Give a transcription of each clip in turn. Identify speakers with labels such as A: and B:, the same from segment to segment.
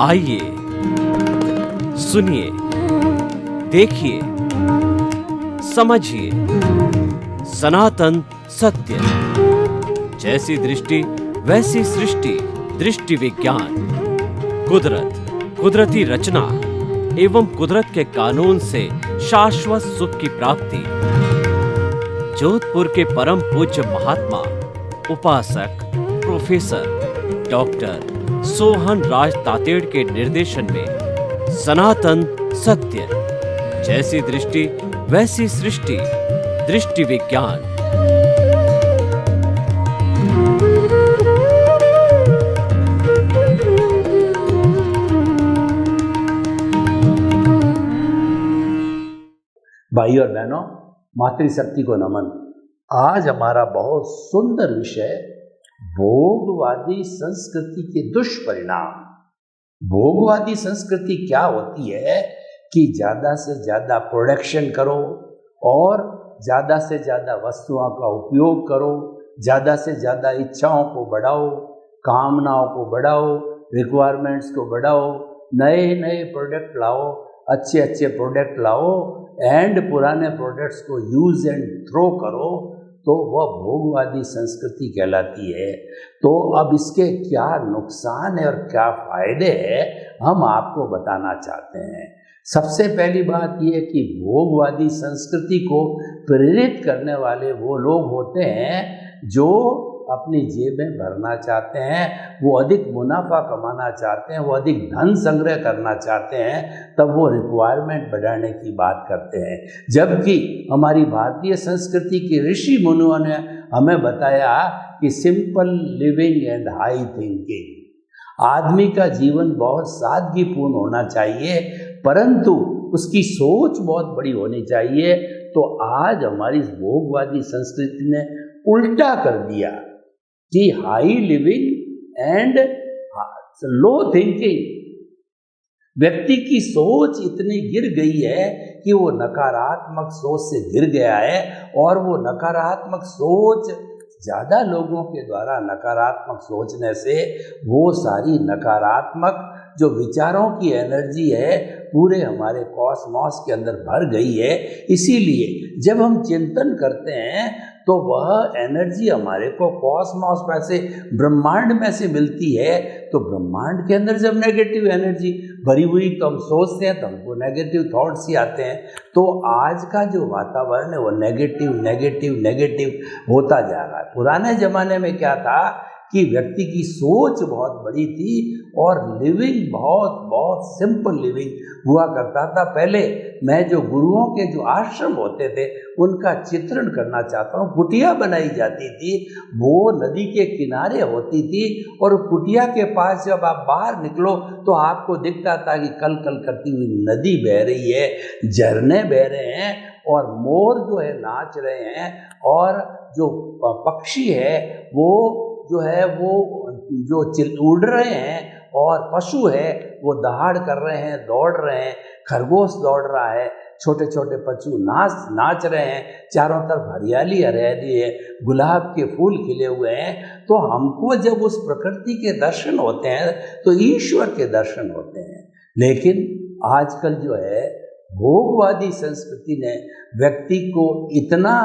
A: आइए, सुनिए, देखिए, समझिए सनातन सत्य। जैसी दृष्टि वैसी सृष्टि, दृष्टि विज्ञान। कुदरत, कुदरती रचना एवं कुदरत के कानून से शाश्वत सुख की प्राप्ति। जोधपुर के परम पूज्य महात्मा उपासक प्रोफेसर डॉक्टर सोहन राज तातेड़ के निर्देशन में सनातन सत्य। जैसी दृष्टि वैसी सृष्टि, दृष्टि विज्ञान।
B: भाई और बहनों, मातृशक्ति को नमन। आज हमारा बहुत सुंदर विषय भोगवादी संस्कृति के दुष्परिणाम। भोगवादी संस्कृति क्या होती है कि ज़्यादा से ज़्यादा प्रोडक्शन करो और ज़्यादा से ज़्यादा वस्तुओं का उपयोग करो, ज़्यादा से ज़्यादा इच्छाओं को बढ़ाओ, कामनाओं को बढ़ाओ, रिक्वायरमेंट्स को बढ़ाओ, नए नए प्रोडक्ट लाओ, अच्छे अच्छे प्रोडक्ट लाओ एंड पुराने प्रोडक्ट्स को यूज़ एंड थ्रो करो, तो वह भोगवादी संस्कृति कहलाती है। तो अब इसके क्या नुकसान है और क्या फ़ायदे हैं, हम आपको बताना चाहते हैं। सबसे पहली बात यह कि भोगवादी संस्कृति को प्रेरित करने वाले वो लोग होते हैं जो अपनी जेबें भरना चाहते हैं, वो अधिक मुनाफा कमाना चाहते हैं, वो अधिक धन संग्रह करना चाहते हैं, तब वो रिक्वायरमेंट बढ़ाने की बात करते हैं। जबकि हमारी भारतीय संस्कृति के ऋषि मुनियों ने हमें बताया कि simple living and high thinking. आदमी का जीवन बहुत सादगीपूर्ण होना चाहिए, परंतु उसकी सोच बहुत बड़ी होनी चाहिए। तो आज हमारी भोगवादी संस्कृति ने उल्टा कर दिया कि high living and low thinking. व्यक्ति की सोच इतनी गिर गई है कि वो नकारात्मक सोच से गिर गया है, और वो नकारात्मक सोच ज़्यादा लोगों के द्वारा नकारात्मक सोचने से वो सारी नकारात्मक जो विचारों की एनर्जी है पूरे हमारे कॉस्मॉस के अंदर भर गई है। इसीलिए जब हम चिंतन करते हैं तो वह एनर्जी हमारे को कॉस्मॉस में से, ब्रह्मांड में से मिलती है। तो ब्रह्मांड के अंदर जब नेगेटिव एनर्जी भरी हुई तो हम सोचते हैं तो हमको नेगेटिव थॉट्स ही आते हैं। तो आज का जो वातावरण है वो नेगेटिव नेगेटिव नेगेटिव होता जा रहा है। पुराने ज़माने में क्या था कि व्यक्ति की सोच बहुत बड़ी थी और लिविंग बहुत बहुत सिंपल लिविंग हुआ करता था। पहले मैं जो गुरुओं के जो आश्रम होते थे उनका चित्रण करना चाहता हूँ। कुटिया बनाई जाती थी, वो नदी के किनारे होती थी, और कुटिया के पास जब आप बाहर निकलो तो आपको दिखता था कि कल कल करती हुई नदी बह रही है, झरने बह रहे हैं, और मोर जो है नाच रहे हैं, और जो पक्षी है वो जो है वो जो उड़ रहे हैं, और पशु है वो दहाड़ कर रहे हैं, दौड़ रहे हैं, खरगोश दौड़ रहा है, छोटे छोटे पशु नाच रहे हैं, चारों तरफ हरियाली हरियाली है, गुलाब के फूल खिले हुए हैं। तो हमको जब उस प्रकृति के दर्शन होते हैं तो ईश्वर के दर्शन होते हैं। लेकिन आजकल जो है भोगवादी संस्कृति ने व्यक्ति को इतना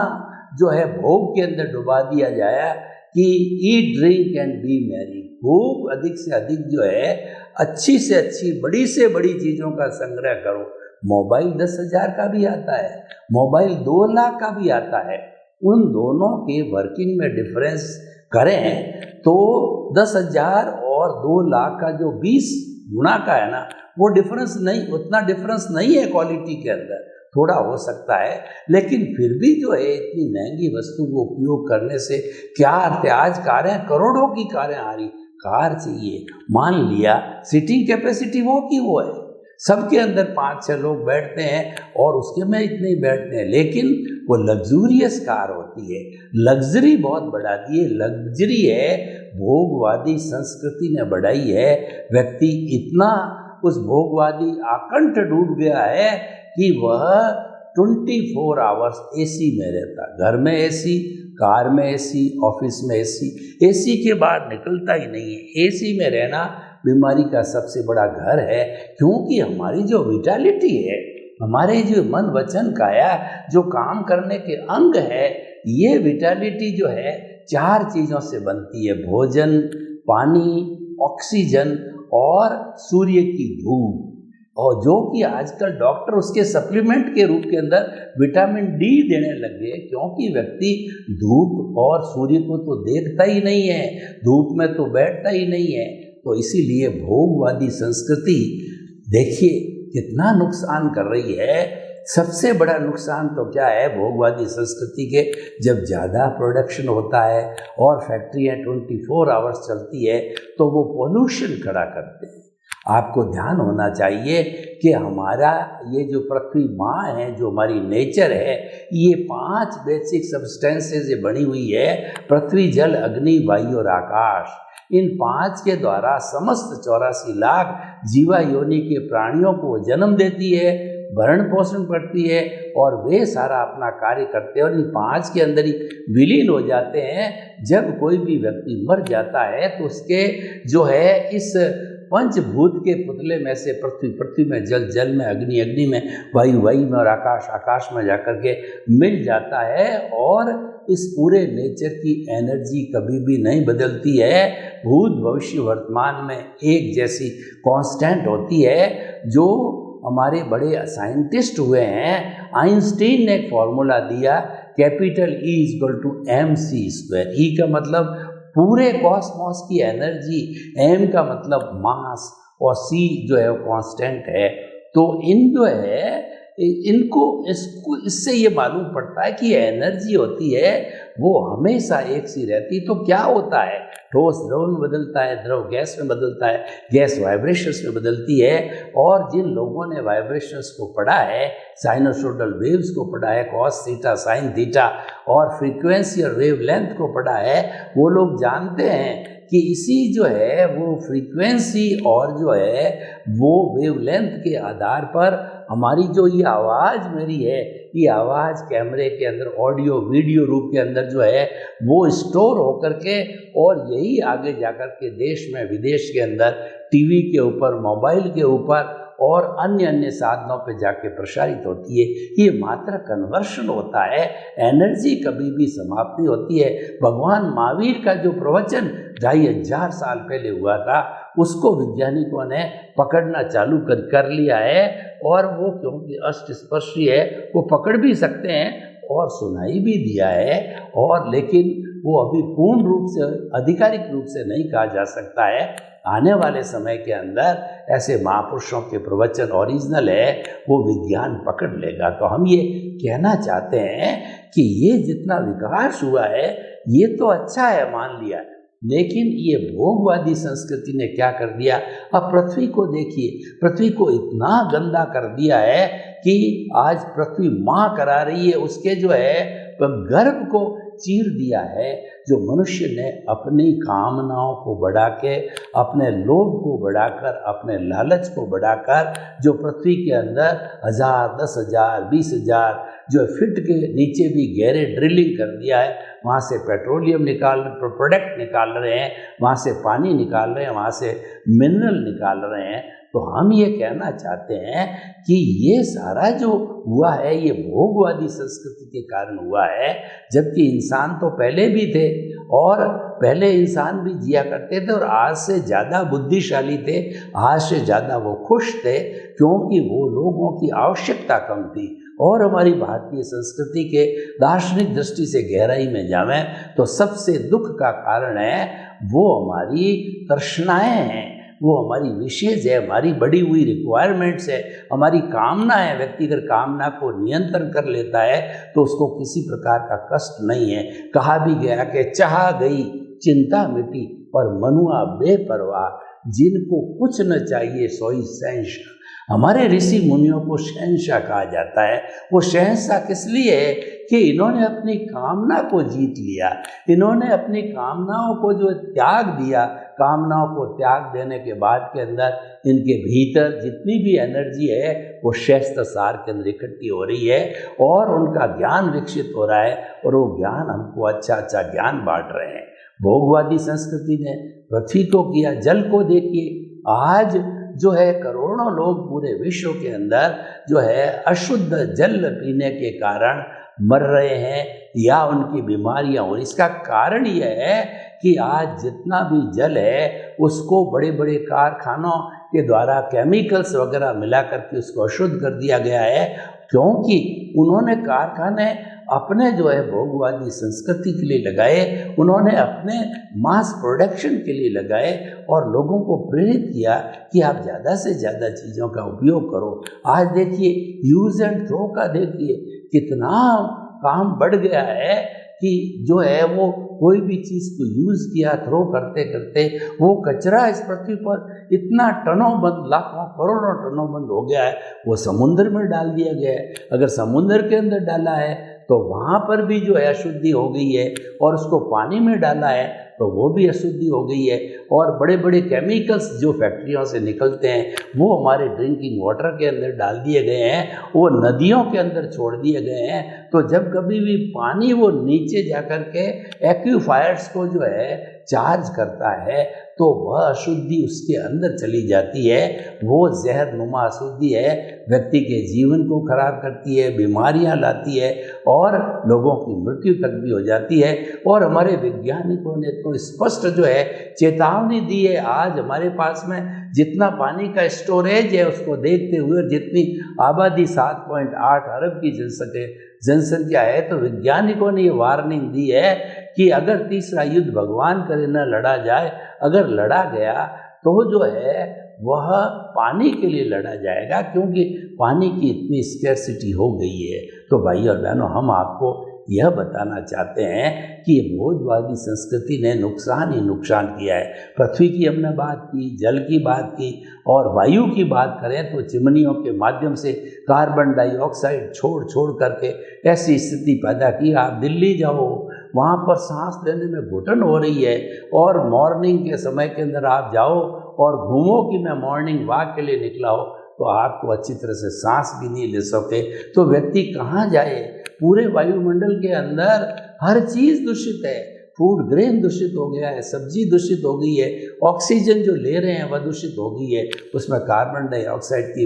B: जो है भोग के अंदर डुबा दिया जाए कि eat drink and B Mary. भोग अधिक से अधिक जो है, अच्छी से अच्छी बड़ी से बड़ी चीज़ों का संग्रह करो। मोबाइल 10,000 का भी आता है, मोबाइल 2 लाख का भी आता है। उन दोनों के वर्किंग में डिफरेंस करें तो 10,000 और 2 लाख का जो 20 गुना का है ना, वो डिफरेंस नहीं, उतना डिफरेंस नहीं है क्वालिटी के अंदर। थोड़ा हो सकता है, लेकिन फिर भी जो है इतनी महंगी वस्तु को उपयोग करने से क्या अर्थ है। आज कारें, करोड़ों की कारें आ रही, कार चाहिए, मान लिया सीटिंग कैपेसिटी वो की वो है, सबके अंदर 5-6 लोग बैठते हैं और उसके में इतने ही बैठते हैं, लेकिन वो लग्जूरियस कार होती है। लग्जरी बहुत बढ़ा दी है, लग्जरी है, भोगवादी संस्कृति ने बढ़ाई है। व्यक्ति इतना उस भोगवादी आकंठ डूब गया है कि वह 24 आवर्स एसी में रहता, घर में एसी, कार में एसी, ऑफिस में एसी, एसी के बाहर निकलता ही नहीं है। एसी में रहना बीमारी का सबसे बड़ा घर है, क्योंकि हमारी जो विटालिटी है, हमारे जो मन वचन काया जो काम करने के अंग है, ये विटालिटी जो है 4 चीज़ों से बनती है, भोजन, पानी, ऑक्सीजन और सूर्य की धूप। और जो कि आजकल डॉक्टर उसके सप्लीमेंट के रूप के अंदर विटामिन डी देने लगे, क्योंकि व्यक्ति धूप और सूर्य को तो देखता ही नहीं है, धूप में तो बैठता ही नहीं है। तो इसीलिए भोगवादी संस्कृति देखिए कितना नुकसान कर रही है। सबसे बड़ा नुकसान तो क्या है भोगवादी संस्कृति के, जब ज़्यादा प्रोडक्शन होता है और फैक्ट्रियाँ 24 आवर्स चलती है तो वो पोल्यूशन खड़ा करते हैं। आपको ध्यान होना चाहिए कि हमारा ये जो पृथ्वी माँ है, जो हमारी नेचर है, ये 5 बेसिक सब्सटेंसेस से बनी हुई है, पृथ्वी, जल, अग्नि, वायु और आकाश। इन 5 के द्वारा समस्त 84 लाख जीवा योनि के प्राणियों को जन्म देती है, भरण पोषण करती है और वे सारा अपना कार्य करते हैं और इन 5 के अंदर ही विलीन हो जाते हैं। जब कोई भी व्यक्ति मर जाता है तो उसके जो है इस पंचभूत के पुतले में से पृथ्वी में, जल में, अग्नि में, वायु में और आकाश में जाकर के मिल जाता है। और इस पूरे नेचर की एनर्जी कभी भी नहीं बदलती है, भूत भविष्य वर्तमान में एक जैसी कांस्टेंट होती है। जो हमारे बड़े साइंटिस्ट हुए हैं, आइंस्टीन ने एक फॉर्मूला दिया, कैपिटल E=mc²। ई का मतलब पूरे कॉस्मॉस की एनर्जी, एम का मतलब मास और सी जो है वो कांस्टेंट है। तो इन जो है इसको इससे ये मालूम पड़ता है कि एनर्जी होती है वो हमेशा एक सी रहती। तो क्या होता है, ठोस द्रव में बदलता है, द्रव गैस में बदलता है, गैस वाइब्रेशंस में बदलती है। और जिन लोगों ने वाइब्रेशंस को पढ़ा है, साइनोसोडल वेव्स को पढ़ा है, कॉस थीटा, साइन थीटा और फ्रीक्वेंसी और वेवलेंथ को पढ़ा है, वो लोग जानते हैं कि इसी जो है वो फ्रीक्वेंसी और जो है वो वेवलेंथ के आधार पर हमारी जो ये आवाज़ मेरी है, ये आवाज़ कैमरे के अंदर ऑडियो वीडियो रूप के अंदर जो है वो स्टोर होकर के और यही आगे जाकर के देश में विदेश के अंदर टीवी के ऊपर, मोबाइल के ऊपर और अन्य साधनों पे जाके प्रसारित होती है। ये मात्र कन्वर्शन होता है, एनर्जी कभी भी समाप्त नहीं होती है। भगवान महावीर का जो प्रवचन 2500 साल पहले हुआ था, उसको वैज्ञानिकों ने पकड़ना चालू कर लिया है और वो क्योंकि अष्टस्पर्शी है वो पकड़ भी सकते हैं और सुनाई भी दिया है। और लेकिन वो अभी पूर्ण रूप से, आधिकारिक रूप से नहीं कहा जा सकता है। आने वाले समय के अंदर ऐसे महापुरुषों के प्रवचन ओरिजिनल है वो विज्ञान पकड़ लेगा। तो हम ये कहना चाहते हैं कि ये जितना विकास हुआ है ये तो अच्छा है, मान लिया, लेकिन ये भोगवादी संस्कृति ने क्या कर दिया। अब पृथ्वी को देखिए, पृथ्वी को इतना गंदा कर दिया है कि आज पृथ्वी माँ करा रही है, उसके जो है गर्भ को चीर दिया है। जो मनुष्य ने अपनी कामनाओं को बढ़ा के, अपने लोभ को बढ़ाकर, अपने लालच को बढ़ाकर जो पृथ्वी के अंदर 1000, 10,000, 20,000 जो फिट के नीचे भी गहरे ड्रिलिंग कर दिया है, वहाँ से पेट्रोलियम प्रोडक्ट निकाल रहे हैं, वहाँ से पानी निकाल रहे हैं, वहाँ से मिनरल निकाल रहे हैं। तो हम ये कहना चाहते हैं कि ये सारा जो हुआ है ये भोगवादी संस्कृति के कारण हुआ है। जबकि इंसान तो पहले भी थे और पहले इंसान भी जिया करते थे और आज से ज़्यादा बुद्धिशाली थे, आज से ज़्यादा वो खुश थे, क्योंकि वो लोगों की आवश्यकता कम थी। और हमारी भारतीय संस्कृति के दार्शनिक दृष्टि से गहराई में जावें तो सबसे दुख का कारण है वो हमारी तृष्णाएं हैं, वो हमारी विशेष है, हमारी बढ़ी हुई रिक्वायरमेंट्स है, हमारी कामना है। व्यक्ति अगर कामना को नियंत्रण कर लेता है तो उसको किसी प्रकार का कष्ट नहीं है। कहा भी गया कि चाह गई चिंता मिटी और मनुआ बेपरवाह, जिनको कुछ न चाहिए सोई शहंशाह। हमारे ऋषि मुनियों को शहंशाह कहा जाता है। वो शहंशाह किस लिए है कि इन्होंने अपनी कामना को जीत लिया, इन्होंने अपनी कामनाओं को जो त्याग दिया, कामनाओं को त्याग देने के बाद के अंदर इनके भीतर जितनी भी एनर्जी है वो शस्त्र सार के अंदर इकट्ठी हो रही है और उनका ज्ञान विकसित हो रहा है और वो ज्ञान हमको अच्छा अच्छा ज्ञान बांट रहे हैं। भोगवादी संस्कृति ने पृथ्वी को किया, जल को देखिए, आज जो है करोड़ों लोग पूरे विश्व के अंदर जो है अशुद्ध जल पीने के कारण मर रहे हैं या उनकी बीमारियां हो। इसका कारण यह है कि आज जितना भी जल है उसको बड़े बड़े कारखानों के द्वारा केमिकल्स वगैरह मिला करके उसको अशुद्ध कर दिया गया है, क्योंकि उन्होंने कारखाने अपने जो है भोगवादी संस्कृति के लिए लगाए, उन्होंने अपने मास प्रोडक्शन के लिए लगाए और लोगों को प्रेरित किया कि आप ज़्यादा से ज़्यादा चीज़ों का उपयोग करो। आज देखिए यूज़ एंड थ्रो का देखिए कितना काम बढ़ गया है कि जो है वो कोई भी चीज़ को यूज़ किया, थ्रो करते करते वो कचरा इस पृथ्वी पर इतना टनों बंद, लाखों करोड़ों टनों बंद हो गया है, वो समुद्र में डाल दिया गया है। अगर समुद्र के अंदर डाला है तो वहाँ पर भी जो है अशुद्धि हो गई है और उसको पानी में डाला है तो वो भी अशुद्धि हो गई है। और बड़े बड़े केमिकल्स जो फैक्ट्रियों से निकलते हैं वो हमारे ड्रिंकिंग वाटर के अंदर डाल दिए गए हैं, वो नदियों के अंदर छोड़ दिए गए हैं। तो जब कभी भी पानी वो नीचे जा कर के एक्यूफायर्स को जो है चार्ज करता है तो वह अशुद्धि उसके अंदर चली जाती है। वो जहरनुमा अशुद्धि है, व्यक्ति के जीवन को खराब करती है, बीमारियां लाती है और लोगों की मृत्यु तक भी हो जाती है। और हमारे वैज्ञानिकों ने तो स्पष्ट जो है चेतावनी दी है। आज हमारे पास में जितना पानी का स्टोरेज है उसको देखते हुए, जितनी आबादी 7.8 अरब की जनसंख्या है, तो वैज्ञानिकों ने ये वार्निंग दी है कि अगर तीसरा युद्ध भगवान करे न लड़ा जाए, अगर लड़ा गया तो जो है वह पानी के लिए लड़ा जाएगा, क्योंकि पानी की इतनी स्कैर्सिटी हो गई है। तो भाई और बहनों, हम आपको यह बताना चाहते हैं कि भोगवादी संस्कृति ने नुकसान ही नुकसान किया है। पृथ्वी की हमने बात की, जल की बात की और वायु की बात करें तो चिमनियों के माध्यम से कार्बन डाइऑक्साइड छोड़ करके ऐसी स्थिति पैदा की। आप दिल्ली जाओ, वहाँ पर सांस लेने में घुटन हो रही है और मॉर्निंग के समय के अंदर आप जाओ और घूमो कि मैं मॉर्निंग वॉक के लिए निकला हो तो आपको अच्छी तरह से सांस भी नहीं ले सके। तो व्यक्ति कहाँ जाए? पूरे वायुमंडल के अंदर हर चीज़ दूषित है। फूड ग्रेन दूषित हो गया है, सब्जी दूषित हो गई है, ऑक्सीजन जो ले रहे हैं वह दूषित हो गई है, उसमें कार्बन डाइऑक्साइड की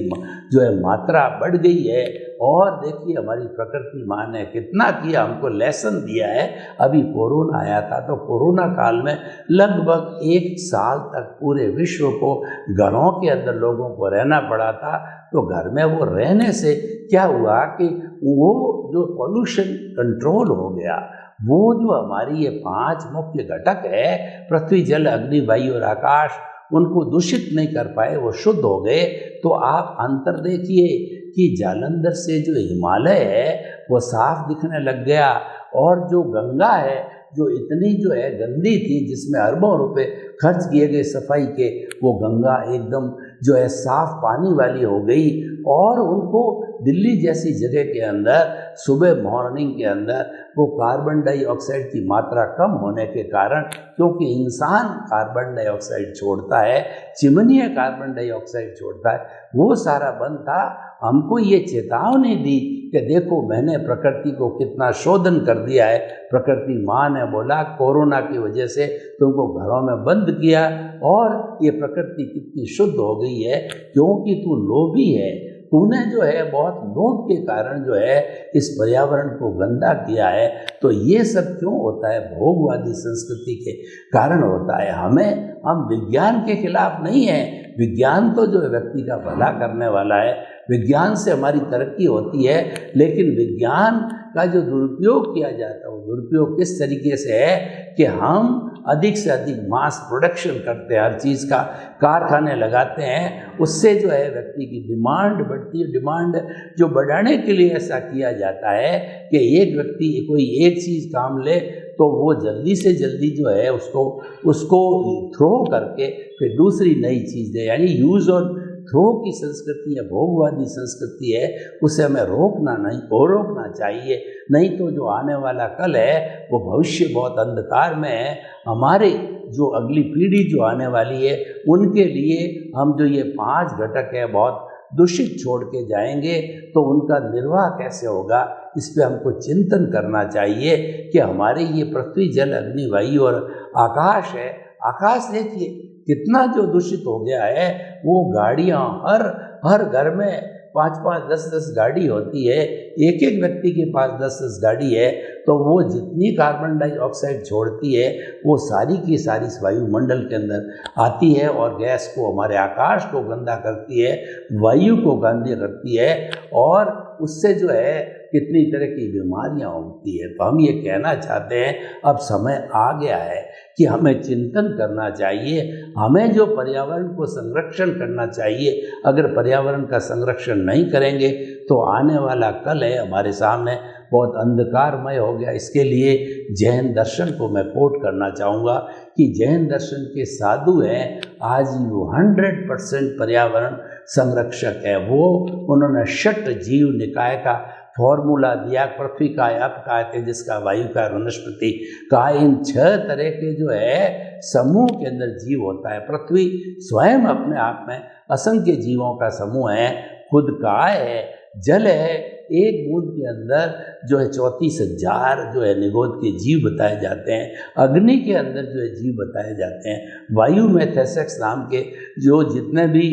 B: जो है मात्रा बढ़ गई है। और देखिए हमारी प्रकृति माँ ने कितना किया, हमको लेसन दिया है। अभी कोरोना आया था तो कोरोना काल में लगभग 1 साल तक पूरे विश्व को घरों के अंदर लोगों को रहना पड़ा था। तो घर में वो रहने से क्या हुआ कि वो जो पॉल्यूशन कंट्रोल हो गया, वो जो हमारी ये 5 मुख्य घटक है, पृथ्वी जल अग्नि वायु और आकाश, उनको दूषित नहीं कर पाए, वो शुद्ध हो गए। तो आप अंतर देखिए कि जालंधर से जो हिमालय है वो साफ दिखने लग गया और जो गंगा है जो इतनी जो है गंदी थी, जिसमें अरबों रुपए खर्च किए गए सफाई के, वो गंगा एकदम जो है साफ पानी वाली हो गई। और उनको दिल्ली जैसी जगह के अंदर सुबह मॉर्निंग के अंदर वो कार्बन डाइऑक्साइड की मात्रा कम होने के कारण, क्योंकि इंसान कार्बन डाइऑक्साइड छोड़ता है, चिमनी कार्बन डाइऑक्साइड छोड़ता है, वो सारा बंद था। हमको ये चेतावनी दी कि देखो मैंने प्रकृति को कितना शोधन कर दिया है। प्रकृति माँ ने बोला कोरोना की वजह से तुमको घरों में बंद किया और ये प्रकृति कितनी शुद्ध हो गई है, क्योंकि तू लोभी है। तूने जो है बहुत लोभ के कारण जो है इस पर्यावरण को गंदा किया है। तो ये सब क्यों होता है? भोगवादी संस्कृति के कारण होता है। हम विज्ञान के खिलाफ नहीं है। विज्ञान तो जो व्यक्ति का भला करने वाला है, विज्ञान से हमारी तरक्की होती है, लेकिन विज्ञान का जो दुरुपयोग किया जाता है वो दुरुपयोग किस तरीके से है कि हम अधिक से अधिक मास प्रोडक्शन करते हैं, हर चीज़ का कारखाने लगाते हैं, उससे जो है व्यक्ति की डिमांड बढ़ती है। डिमांड जो बढ़ाने के लिए ऐसा किया जाता है कि एक व्यक्ति कोई एक चीज़ काम ले तो वो जल्दी से जल्दी जो है उसको थ्रो करके फिर दूसरी नई चीज़ दे, यानी यूज़ और थ्रो की संस्कृति है, भोगवादी संस्कृति है। उसे हमें रोकना चाहिए, नहीं तो जो आने वाला कल है वो भविष्य बहुत अंधकार में है। हमारे जो अगली पीढ़ी जो आने वाली है उनके लिए हम जो ये 5 घटक है बहुत दूषित छोड़ के जाएंगे तो उनका निर्वाह कैसे होगा, इस पे हमको चिंतन करना चाहिए कि हमारे ये पृथ्वी जल अग्नि वायु और आकाश है, आकाश देखिए कितना जो दूषित हो गया है। वो गाड़ियाँ हर घर में 5-5, 10-10 गाड़ी होती है, एक एक व्यक्ति के पास 10-10 गाड़ी है, तो वो जितनी कार्बन डाइऑक्साइड छोड़ती है वो सारी की सारी वायुमंडल के अंदर आती है और गैस को, हमारे आकाश को गंदा करती है, वायु को गंदी करती है और उससे जो है कितनी तरह की बीमारियां होती है। तो हम ये कहना चाहते हैं अब समय आ गया है कि हमें चिंतन करना चाहिए, हमें जो पर्यावरण को संरक्षण करना चाहिए। अगर पर्यावरण का संरक्षण नहीं करेंगे तो आने वाला कल है हमारे सामने बहुत अंधकारमय हो गया। इसके लिए जैन दर्शन को मैं कोट करना चाहूँगा कि जैन दर्शन के साधु हैं, आज वो 100% पर्यावरण संरक्षक है। वो उन्होंने षट जीव निकाय का फॉर्मूला दिया, पृथ्वी का, आप का, तेजस का, वायु का, वनस्पति का, इन 6 तरह के जो है समूह के अंदर जीव होता है। पृथ्वी स्वयं अपने आप में असंख्य जीवों का समूह है, खुद काय है, जल है, एक बूंद के अंदर जो है 34,000 जो है निगोद के जीव बताए जाते हैं, अग्नि के अंदर जो है जीव बताए जाते हैं, वायु में थेसेक्स नाम के जो जितने भी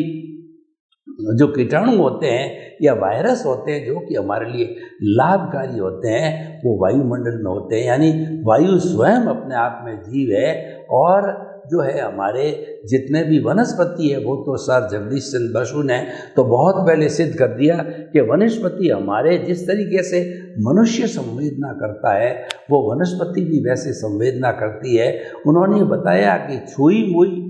B: जो कीटाणु होते हैं या वायरस होते हैं जो कि हमारे लिए लाभकारी होते हैं वो वायुमंडल में होते हैं। यानी वायु स्वयं अपने आप में जीव है। और जो है हमारे जितने भी वनस्पति है वो तो सर जगदीश चंद्र बसु ने तो बहुत पहले सिद्ध कर दिया कि वनस्पति हमारे जिस तरीके से मनुष्य संवेदना करता है वो वनस्पति भी वैसे संवेदना करती है। उन्होंने बताया कि छुई मुई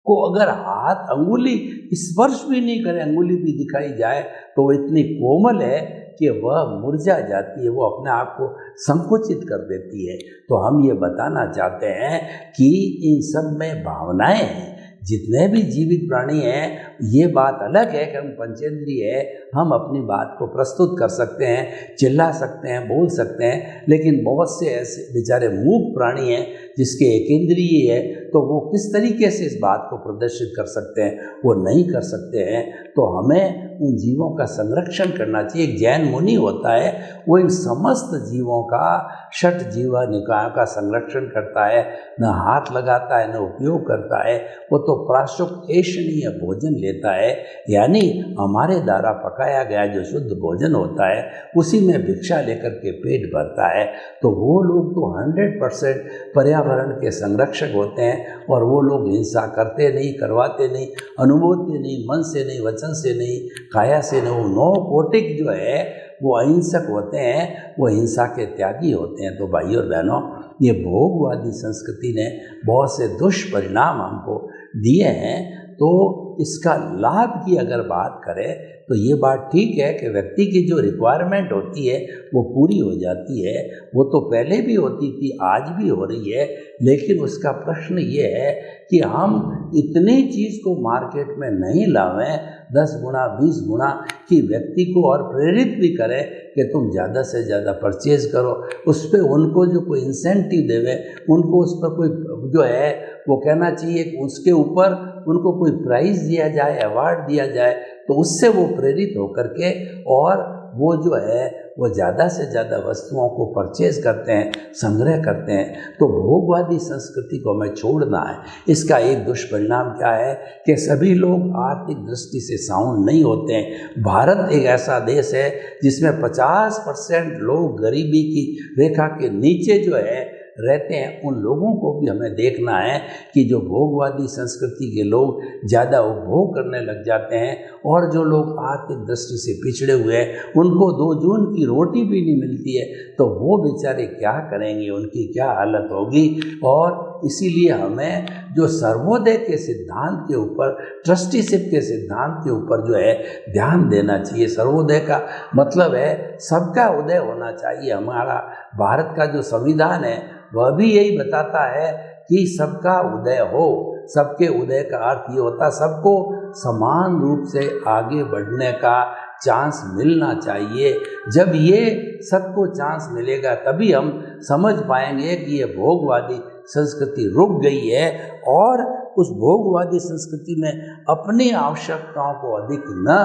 B: को अगर हाथ अंगुली स्पर्श भी नहीं करे, अंगुली भी दिखाई जाए तो वो इतनी कोमल है कि वह मुरझा जाती है, वो अपने आप को संकुचित कर देती है। तो हम ये बताना चाहते हैं कि इन सब में भावनाएं हैं। जितने भी जीवित प्राणी हैं, ये बात अलग है कि हम पंचेंद्रिय है, हम अपनी बात को प्रस्तुत कर सकते हैं, चिल्ला सकते हैं, बोल सकते हैं, लेकिन बहुत से ऐसे बेचारे मूक प्राणी हैं जिसके एकेंद्रिय है, तो वो किस तरीके से इस बात को प्रदर्शित कर सकते हैं, वो नहीं कर सकते हैं। तो हमें उन जीवों का संरक्षण करना चाहिए। एक जैन मुनि होता है, वो इन समस्त जीवों का, षट जीवा निकायों का संरक्षण करता है, न हाथ लगाता है न उपयोग करता है। वो तो प्राशुक्तेषणीय भोजन लेता है, यानी हमारे द्वारा पकाया गया जो शुद्ध भोजन होता है उसी में भिक्षा लेकर के पेट भरता है। तो वो लोग तो 100% पर्यावरण के संरक्षक होते हैं और वो लोग हिंसा करते नहीं, करवाते नहीं, अनुभूति नहीं, मन से नहीं, वचन से नहीं, काया से नहीं। वो 9 कोटिक जो है वो अहिंसक होते हैं, वो हिंसा के त्यागी होते हैं। तो भाई और बहनों, ये भोगवादी संस्कृति ने बहुत से दुष्परिणाम हमको दिए हैं। तो इसका लाभ की अगर बात करें तो ये बात ठीक है कि व्यक्ति की जो रिक्वायरमेंट होती है वो पूरी हो जाती है। वो तो पहले भी होती थी, आज भी हो रही है, लेकिन उसका प्रश्न ये है कि हम इतनी चीज़ को मार्केट में नहीं लावें 10 गुना 20 गुना कि व्यक्ति को और प्रेरित भी करें कि तुम ज़्यादा से ज़्यादा परचेज करो। उस पर उनको जो कोई इंसेंटिव देवे, उनको उस पर कोई जो है वो कहना चाहिए कि उसके ऊपर उनको कोई प्राइज़ दिया जाए, अवार्ड दिया जाए, तो उससे वो प्रेरित होकर के और वो जो है वो ज़्यादा से ज़्यादा वस्तुओं को परचेज करते हैं, संग्रह करते हैं। तो भोगवादी संस्कृति को हमें छोड़ना है। इसका एक दुष्परिणाम क्या है कि सभी लोग आर्थिक दृष्टि से साउंड नहीं होते हैं। भारत एक ऐसा देश है जिसमें 50% लोग गरीबी की रेखा के नीचे जो है रहते हैं। उन लोगों को भी हमें देखना है कि जो भोगवादी संस्कृति के लोग ज़्यादा उपभोग करने लग जाते हैं और जो लोग आर्थिक दृष्टि से पिछड़े हुए हैं, उनको 2 जून की रोटी भी नहीं मिलती है, तो वो बेचारे क्या करेंगे, उनकी क्या हालत होगी। और इसीलिए हमें जो सर्वोदय के सिद्धांत के ऊपर, ट्रस्टीशिप के सिद्धांत के ऊपर जो है ध्यान देना चाहिए। सर्वोदय का मतलब है सबका उदय होना चाहिए। हमारा भारत का जो संविधान है वह भी यही बताता है कि सबका उदय हो। सबके उदय का अर्थ ये होता है सबको समान रूप से आगे बढ़ने का, चांस मिलना चाहिए। जब ये सबको चांस मिलेगा तभी हम समझ पाएंगे कि ये भोगवादी संस्कृति रुक गई है और उस भोगवादी संस्कृति में अपनी आवश्यकताओं को अधिक न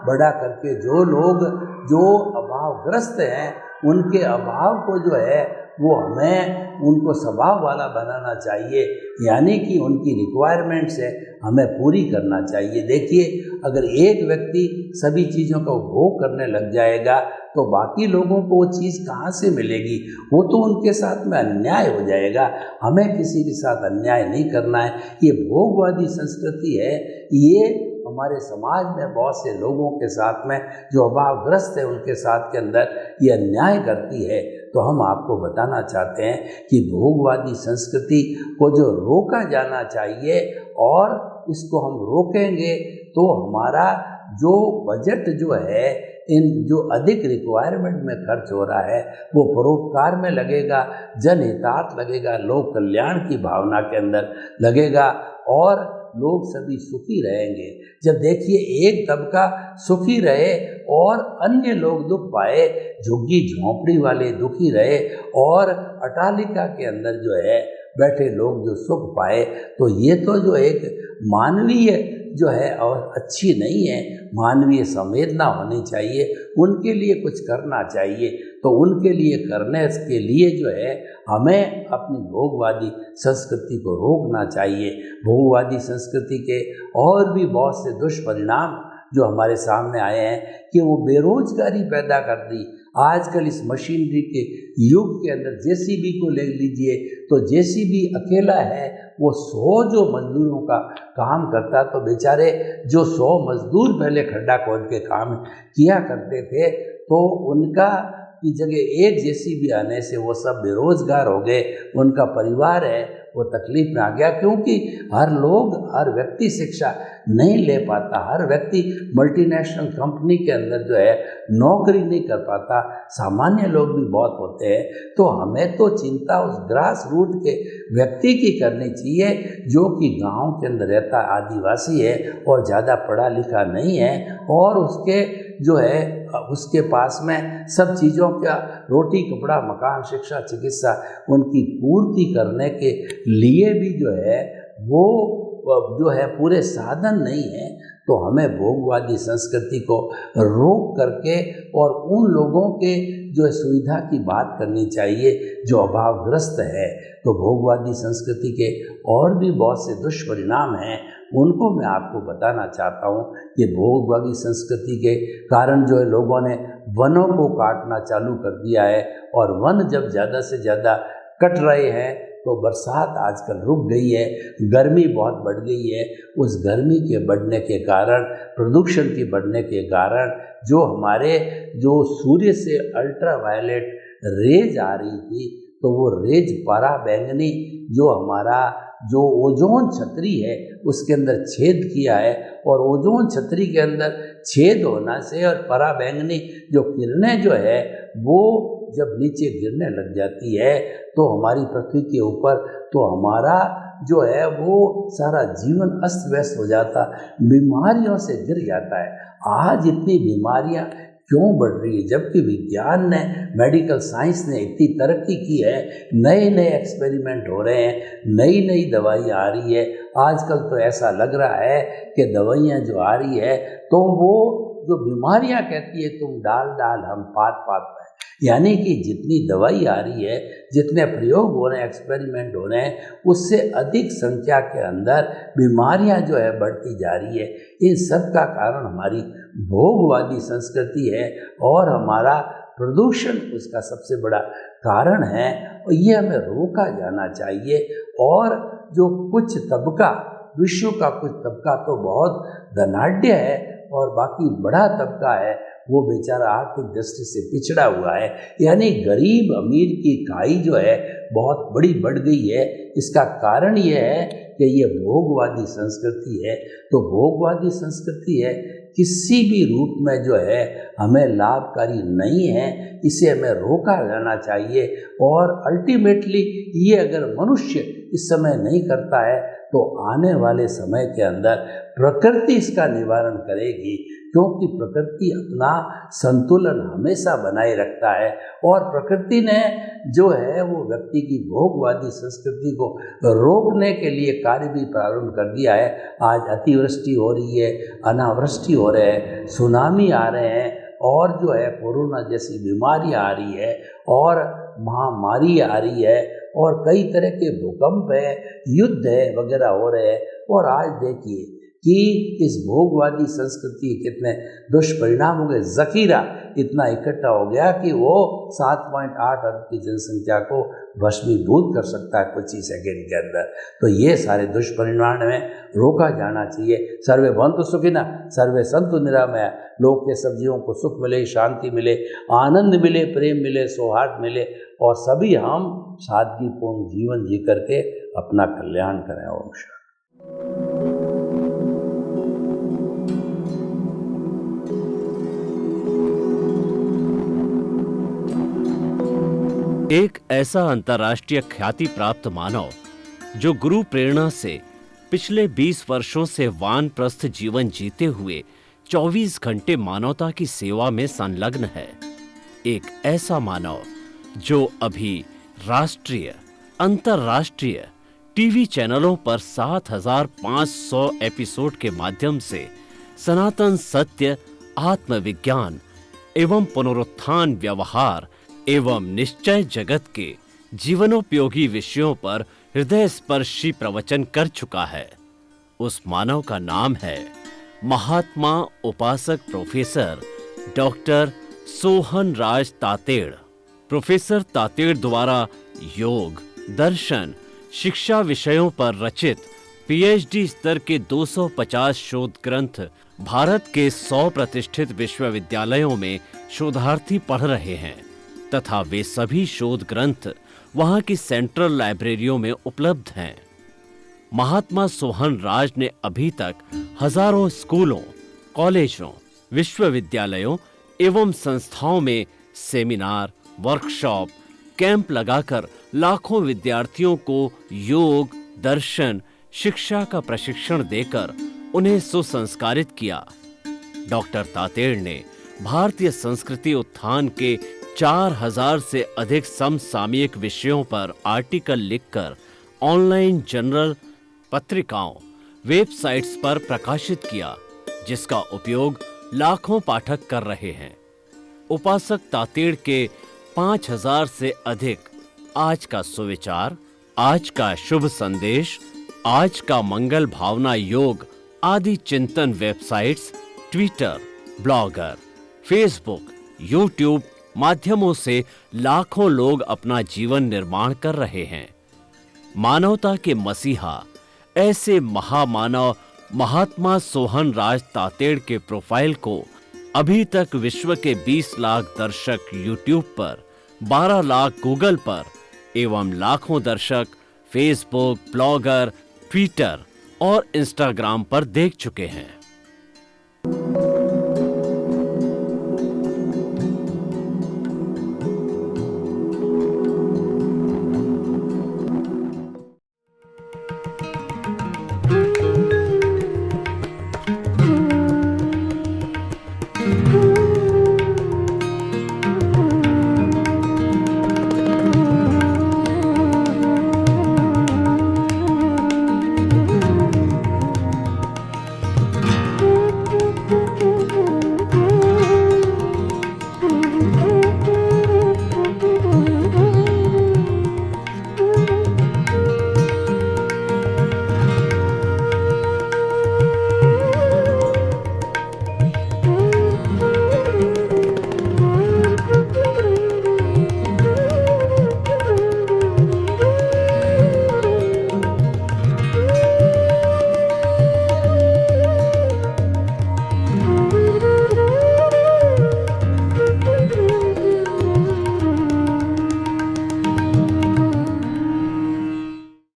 B: बढ़ा करके जो लोग जो अभावग्रस्त हैं उनके अभाव को जो है वो हमें उनको स्वभाव वाला बनाना चाहिए, यानी कि उनकी रिक्वायरमेंट्स है हमें पूरी करना चाहिए। देखिए, अगर एक व्यक्ति सभी चीज़ों का उपभोग करने लग जाएगा तो बाकी लोगों को वो चीज़ कहाँ से मिलेगी? वो तो उनके साथ में अन्याय हो जाएगा। हमें किसी के साथ अन्याय नहीं करना है। ये भोगवादी संस्कृति है, ये हमारे समाज में बहुत से लोगों के साथ में जो अभावग्रस्त है उनके साथ के अंदर ये अन्याय करती है। तो हम आपको बताना चाहते हैं कि भोगवादी संस्कृति को जो रोका जाना चाहिए और इसको हम रोकेंगे तो हमारा जो बजट जो है इन जो अधिक रिक्वायरमेंट में खर्च हो रहा है वो परोपकार में लगेगा, जनहितार्थ लगेगा, लोक कल्याण की भावना के अंदर लगेगा और लोग सभी सुखी रहेंगे। जब देखिए एक तबका सुखी रहे और अन्य लोग दुख पाए, झुग्गी झोंपड़ी वाले दुखी रहे और अटालिका के अंदर जो है बैठे लोग जो सुख पाए, तो ये तो जो एक मानवीय जो है और अच्छी नहीं है। मानवीय संवेदना होनी चाहिए, उनके लिए कुछ करना चाहिए। तो उनके लिए करने के लिए जो है हमें अपनी भोगवादी संस्कृति को रोकना चाहिए। भोगवादी संस्कृति के और भी बहुत से दुष्परिणाम जो हमारे सामने आए हैं कि वो बेरोजगारी पैदा कर दी। आजकल इस मशीनरी के युग के अंदर जेसीबी को ले लीजिए तो जेसीबी अकेला है, वो 100 जो मजदूरों का काम करता, तो बेचारे जो 100 मजदूर पहले खड्डा खोद के काम किया करते थे तो उनका की जगह एक जेसीबी आने से वो सब बेरोजगार हो गए। उनका परिवार है वो तकलीफ में आ गया, क्योंकि हर व्यक्ति शिक्षा नहीं ले पाता, हर व्यक्ति मल्टीनेशनल कंपनी के अंदर जो है नौकरी नहीं कर पाता, सामान्य लोग भी बहुत होते हैं। तो हमें तो चिंता उस ग्रास रूट के व्यक्ति की करनी चाहिए जो कि गांव के अंदर रहता, आदिवासी है और ज़्यादा पढ़ा लिखा नहीं है और उसके जो है उसके पास में सब चीज़ों का रोटी कपड़ा मकान शिक्षा चिकित्सा उनकी पूर्ति करने के लिए भी जो है वो जो है पूरे साधन नहीं है। तो हमें भोगवादी संस्कृति को रोक करके और उन लोगों के जो सुविधा की बात करनी चाहिए जो अभावग्रस्त है। तो भोगवादी संस्कृति के और भी बहुत से दुष्परिणाम हैं, उनको मैं आपको बताना चाहता हूँ कि भोगवादी संस्कृति के कारण जो है लोगों ने वनों को काटना चालू कर दिया है और वन जब ज़्यादा से ज़्यादा कट रहे हैं तो बरसात आजकल रुक गई है, गर्मी बहुत बढ़ गई है। उस गर्मी के बढ़ने के कारण, प्रदूषण के बढ़ने के कारण जो हमारे जो सूर्य से अल्ट्रावायलेट रेज आ रही थी तो वो रेज पराबैंगनी जो हमारा जो ओजोन छतरी है उसके अंदर छेद किया है और ओजोन छतरी के अंदर छेद होना से और पराबैंगनी जो किरणें जो है वो जब नीचे गिरने लग जाती है तो हमारी पृथ्वी के ऊपर तो हमारा जो है वो सारा जीवन अस्त व्यस्त हो जाता, बीमारियों से गिर जाता है। आज इतनी बीमारियां क्यों बढ़ रही है? जबकि विज्ञान ने, मेडिकल साइंस ने इतनी तरक्की की है, नए नए एक्सपेरिमेंट हो रहे हैं, नई नई दवाई आ रही है। आजकल तो ऐसा लग रहा है कि दवाइयाँ जो आ रही है तो वो जो बीमारियाँ कहती है तुम डाल डाल हम पात पात, यानी कि जितनी दवाई आ रही है, जितने प्रयोग हो रहे हैं, एक्सपेरिमेंट हो रहे हैं, उससे अधिक संख्या के अंदर बीमारियां जो है बढ़ती जा रही है। इन सब का कारण हमारी भोगवादी संस्कृति है और हमारा प्रदूषण उसका सबसे बड़ा कारण है और ये हमें रोका जाना चाहिए। और जो कुछ तबका, विश्व का कुछ तबका तो बहुत धनाढ्य है और बाकी बड़ा तबका है वो बेचारा आर्थिक दृष्टि से पिछड़ा हुआ है, यानी गरीब अमीर की खाई जो है बहुत बड़ी बढ़ गई है। इसका कारण ये है कि ये भोगवादी संस्कृति है। तो भोगवादी संस्कृति है किसी भी रूप में जो है हमें लाभकारी नहीं है, इसे हमें रोका जाना चाहिए। और अल्टीमेटली ये अगर मनुष्य इस समय नहीं करता है तो तो आने वाले समय के अंदर प्रकृति इसका निवारण करेगी, क्योंकि प्रकृति अपना संतुलन हमेशा बनाए रखता है। और प्रकृति ने जो है वो व्यक्ति की भोगवादी संस्कृति को रोकने के लिए कार्य भी प्रारंभ कर दिया है। आज अतिवृष्टि हो रही है, अनावृष्टि हो रहे हैं, सुनामी आ रहे हैं, और जो है कोरोना जैसी बीमारी आ रही है, और महामारी आ रही है, और कई तरह के भूकंप है, युद्ध है वगैरह हो रहे हैं। और आज देखिए कि इस भोगवादी संस्कृति के कितने दुष्परिणाम हो गए। जखीरा इतना इकट्ठा हो गया कि वो 7.8 अरब की जनसंख्या को भस्मीभूत कर सकता है कुछ ही सेकेंड के अंदर। तो ये सारे दुष्परिणाम में रोका जाना चाहिए। सर्वे भवन्तु सुखिनः, सर्वे सन्तु निरामया। लोग के सब जीवों को सुख मिले, शांति मिले, आनंद मिले, प्रेम मिले, सौहार्द मिले, और सभी हम सादगीपूर्ण जीवन जी करके अपना कल्याण करें। ओम शांति।
A: एक ऐसा अंतर्राष्ट्रीय ख्याति प्राप्त मानव जो गुरु प्रेरणा से पिछले 20 वर्षों से वानप्रस्थ जीवन जीते हुए 24 घंटे मानवता की सेवा में संलग्न है। एक ऐसा मानव जो अभी राष्ट्रीय, अंतर्राष्ट्रीय टीवी चैनलों पर 7,500 एपिसोड के माध्यम से सनातन सत्य, आत्मविज्ञान एवं पुनरुत्थान, व्यवहार एवं निश्चय जगत के जीवनोपयोगी विषयों पर हृदय स्पर्शी प्रवचन कर चुका है। उस मानव का नाम है महात्मा उपासक प्रोफेसर डॉक्टर सोहन राज तातेड़। प्रोफेसर तातेड़ द्वारा योग, दर्शन, शिक्षा विषयों पर रचित पीएचडी स्तर के 250 शोध ग्रंथ भारत के 100 प्रतिष्ठित विश्वविद्यालयों में शोधार्थी पढ़ रहे हैं, तथा वे सभी शोध ग्रंथ वहां की सेंट्रल लाइब्रेरियों में उपलब्ध हैं। महात्मा सोहन राज ने अभी तक हजारों स्कूलों, कॉलेजों, विश्वविद्यालयों एवं संस्थाओं में सेमिनार, वर्कशॉप, कैंप लगाकर लाखों विद्यार्थियों को योग, दर्शन, शिक्षा का प्रशिक्षण देकर उन्हें सुसंस्कारित किया। डॉक्टर तातेड़ ने भारतीय संस्कृति उत्थान के 4000 से अधिक समसामयिक विषयों पर आर्टिकल लिखकर ऑनलाइन जर्नल, पत्रिकाओं, वेबसाइट्स पर प्रकाशित किया, जिसका उपयोग लाखों पाठक कर रहे हैं। उपासक तातेड़ के 5000 से अधिक आज का सुविचार, आज का शुभ संदेश, आज का मंगल भावना योग आदि चिंतन websites, Twitter, blogger, Facebook, YouTube माध्यमों से लाखों लोग अपना जीवन निर्माण कर रहे हैं। मानवता के मसीहा ऐसे महामानव महात्मा सोहन राज तातेड़ के प्रोफाइल को अभी तक विश्व के 20 लाख दर्शक यूट्यूब पर, 12 लाख गूगल पर एवं लाखों दर्शक फेसबुक, ब्लॉगर, ट्विटर और इंस्टाग्राम पर देख चुके हैं।